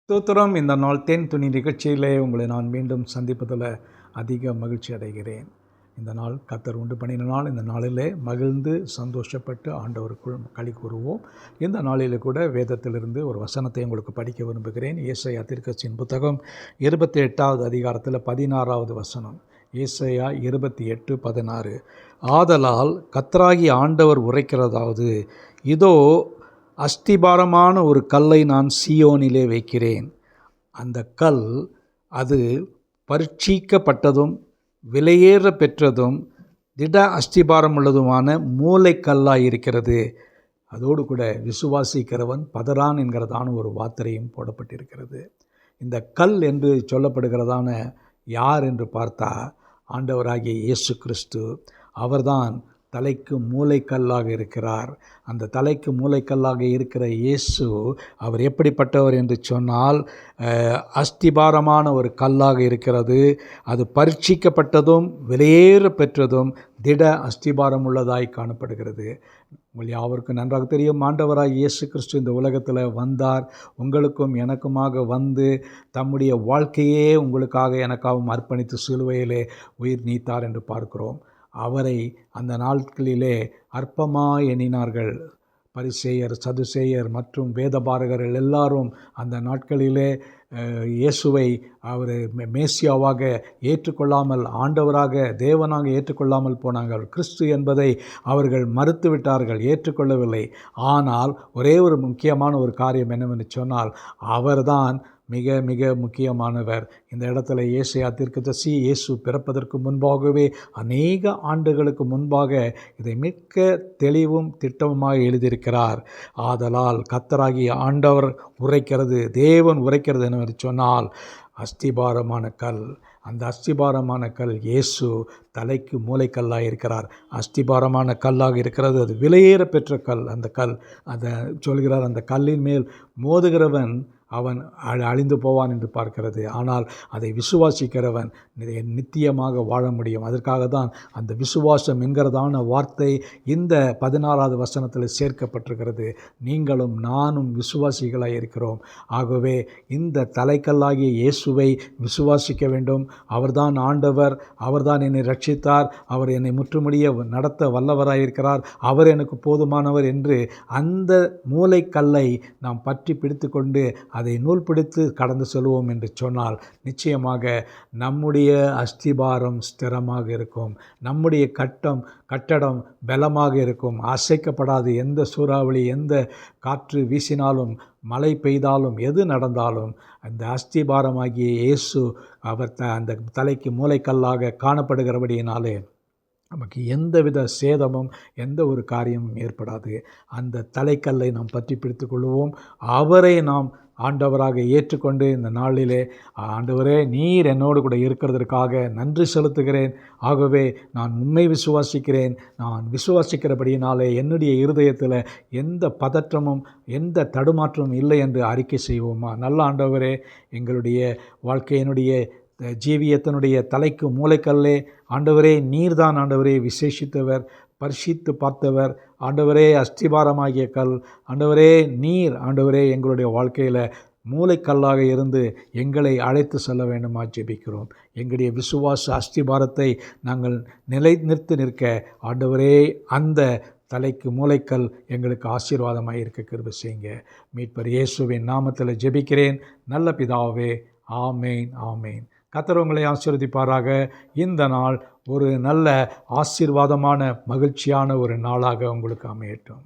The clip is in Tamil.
ஸ்தோத்திரம். இந்த நாள் தேன் துணி நிகழ்ச்சியிலே உங்களை நான் மீண்டும் சந்திப்பதில் அதிக மகிழ்ச்சி அடைகிறேன். இந்த நாள் கர்த்தர் உண்டு பண்ணின நாள். இந்த நாளிலே மகிழ்ந்து சந்தோஷப்பட்டு ஆண்டவருக்குள் களி கூறுவோம். இந்த நாளில் கூட வேதத்திலிருந்து ஒரு வசனத்தை உங்களுக்கு படிக்க விரும்புகிறேன். ஏசாயா தீர்க்கதரிசியின் புத்தகம் 28வது அதிகாரத்தில் 16வது வசனம். ஏசாயா 28:16. ஆதலால் கர்த்தராகிய ஆண்டவர் உரைக்கிறதாவது, இதோ அஸ்திபாரமான ஒரு கல்லை நான் சீயோனிலே வைக்கிறேன். அந்த கல் அது பரீட்சிக்கப்பட்டதும் விலையேற பெற்றதும் திட அஸ்திபாரம் உள்ளதுமான மூளைக்கல்லாய் இருக்கிறது. அதோடு கூட விசுவாசிக்கிறவன் பதறான் என்கிறதான ஒரு வார்த்தையும் போடப்பட்டிருக்கிறது. இந்த கல் என்று சொல்லப்படுகிறதான யார் என்று பார்த்தா ஆண்டவராகிய இயேசு கிறிஸ்து. அவர்தான் தலைக்கு மூளைக்கல்லாக இருக்கிறார். அந்த தலைக்கு மூளைக்கல்லாக இருக்கிற இயேசு அவர் எப்படிப்பட்டவர் என்று சொன்னால், அஸ்திபாரமான ஒரு கல்லாக இருக்கிறது. அது பரீட்சிக்கப்பட்டதும் விலையேற பெற்றதும் திட அஸ்திபாரம் உள்ளதாய் காணப்படுகிறது. உங்கள் யாவருக்கும் நன்றாக தெரியும், ஆண்டவராய் இயேசு கிறிஸ்து இந்த உலகத்தில் வந்தார். உங்களுக்கும் எனக்குமாக வந்து தம்முடைய வாழ்க்கையே உங்களுக்காக எனக்காகவும் அர்ப்பணித்து சிலுவையிலே உயிர் நீத்தார் என்று பார்க்கிறோம். அவரை அந்த நாட்களிலே அற்பமாய் எண்ணினார்கள். பரிசேயர், சதுசேயர் மற்றும் வேதபாரகர்கள் எல்லாரும் அந்த நாட்களிலே இயேசுவை அவர் மேசியாவாக ஏற்றுக்கொள்ளாமல், ஆண்டவராக தேவனாக ஏற்றுக்கொள்ளாமல் போனார்கள். கிறிஸ்து என்பதை அவர்கள் மறுத்துவிட்டார்கள், ஏற்றுக்கொள்ளவில்லை. ஆனால் ஒரே ஒரு முக்கியமான ஒரு காரியம் என்னவென்று சொன்னால், அவர்தான் மிக மிக முக்கியமானவர். இந்த இடத்துல ஏசாயா தீர்க்கதரிசி இயேசு பிறப்பதற்கு முன்பாகவே அநேக ஆண்டுகளுக்கு முன்பாக இதை மிக்க தெளிவும் திட்டமுமாக எழுதியிருக்கிறார். ஆதலால் கர்த்தராகிய ஆண்டவர் உரைக்கிறது, தேவன் உரைக்கிறது என்னவென்று சொன்னால், அஸ்திபாரமான கல். அந்த அஸ்திபாரமான கல் இயேசு தலைக்கு மூளைக்கல்லாக இருக்கிறார். அஸ்திபாரமான கல்லாக இருக்கிறது. அது விலையேற பெற்ற கல். அந்த கல் அதை சொல்கிறார், அந்த கல்லின் மேல் மோதுகிறவன் அவன் அழிந்து போவான் என்று பார்க்கிறது. ஆனால் அதை விசுவாசிக்கிறவன் நித்தியமாக வாழ முடியும். அதற்காக தான் அந்த விசுவாசம் என்கிறதான வார்த்தை இந்த 16வது வசனத்தில் சேர்க்கப்பட்டிருக்கிறது. நீங்களும் நானும் விசுவாசிகளாக இருக்கிறோம். ஆகவே இந்த தலைக்கல்லாகிய இயேசுவை விசுவாசிக்க வேண்டும். அவர்தான் ஆண்டவர், அவர்தான் என்னை ரட்சித்தார், அவர் என்னை முற்றுமுடிய நடத்த வல்லவராயிருக்கிறார், அவர் எனக்கு போதுமானவர் என்று அந்த மூளைக்கல்லை நாம் பற்றி பிடித்து கொண்டு அதை நூல் பிடித்து கடந்து செல்வோம் என்று சொன்னால், நிச்சயமாக நம்முடைய அஸ்திபாரம் ஸ்திரமாக இருக்கும். நம்முடைய கட்டடம் பலமாக இருக்கும், அசைக்கப்படாது. எந்த சூறாவளி, எந்த காற்று வீசினாலும், மழை பெய்தாலும், எது நடந்தாலும் அந்த அஸ்திபாரமாகிய இயேசு அவர் அந்த தலைக்கு மூளைக்கல்லாக காணப்படுகிறபடியினாலே நமக்கு எந்தவித சேதமும் எந்த ஒரு காரியமும் ஏற்படாது. அந்த தலைக்கல்லை நாம் பற்றி பிடித்து கொள்வோம். அவரை நாம் ஆண்டவராக ஏற்றுக்கொண்டு இந்த நாளிலே, ஆண்டவரே நீர் என்னோடு கூட இருக்கிறதற்காக நன்றி செலுத்துகிறேன். ஆகவே நான் உண்மை விசுவாசிக்கிறேன். நான் விசுவாசிக்கிறபடியினாலே என்னுடைய இருதயத்தில் எந்த பதற்றமும் எந்த தடுமாற்றமும் இல்லை என்று அறிக்கை செய்வோமா? நல்ல ஆண்டவரே, எங்களுடைய வாழ்க்கையினுடைய ஜீவியத்தினுடைய தலைக்கு மூளைக்கல்லே ஆண்டவரே நீர்தான் ஆண்டவரே விசேஷித்தவர், பரிசித்து பார்த்தவர். ஆண்டவரே அஸ்திபாரமாகிய கல், ஆண்டவரே நீர் ஆண்டவரே எங்களுடைய வாழ்க்கையில் மூளைக்கல்லாக இருந்து எங்களை அழைத்து செல்ல வேண்டுமா ஜெபிக்கிறோம். எங்களுடைய விசுவாச அஸ்திபாரத்தை நாங்கள் நிலைநிறுத்தி நிற்க ஆண்டவரே அந்த தலைக்கு மூளைக்கல் எங்களுக்கு ஆசீர்வாதமாக இருக்க கிருபை செய்யுங்க. மீட்பர் இயேசுவின் நாமத்தில் ஜெபிக்கிறேன் நல்ல பிதாவே. ஆமேன், ஆமேன். கர்த்தர் உங்களை ஆசீர்வதிப்பாராக. இந்த நாள் ஒரு நல்ல ஆசீர்வாதமான மகிழ்ச்சியான ஒரு நாளாக உங்களுக்கு அமையட்டும்.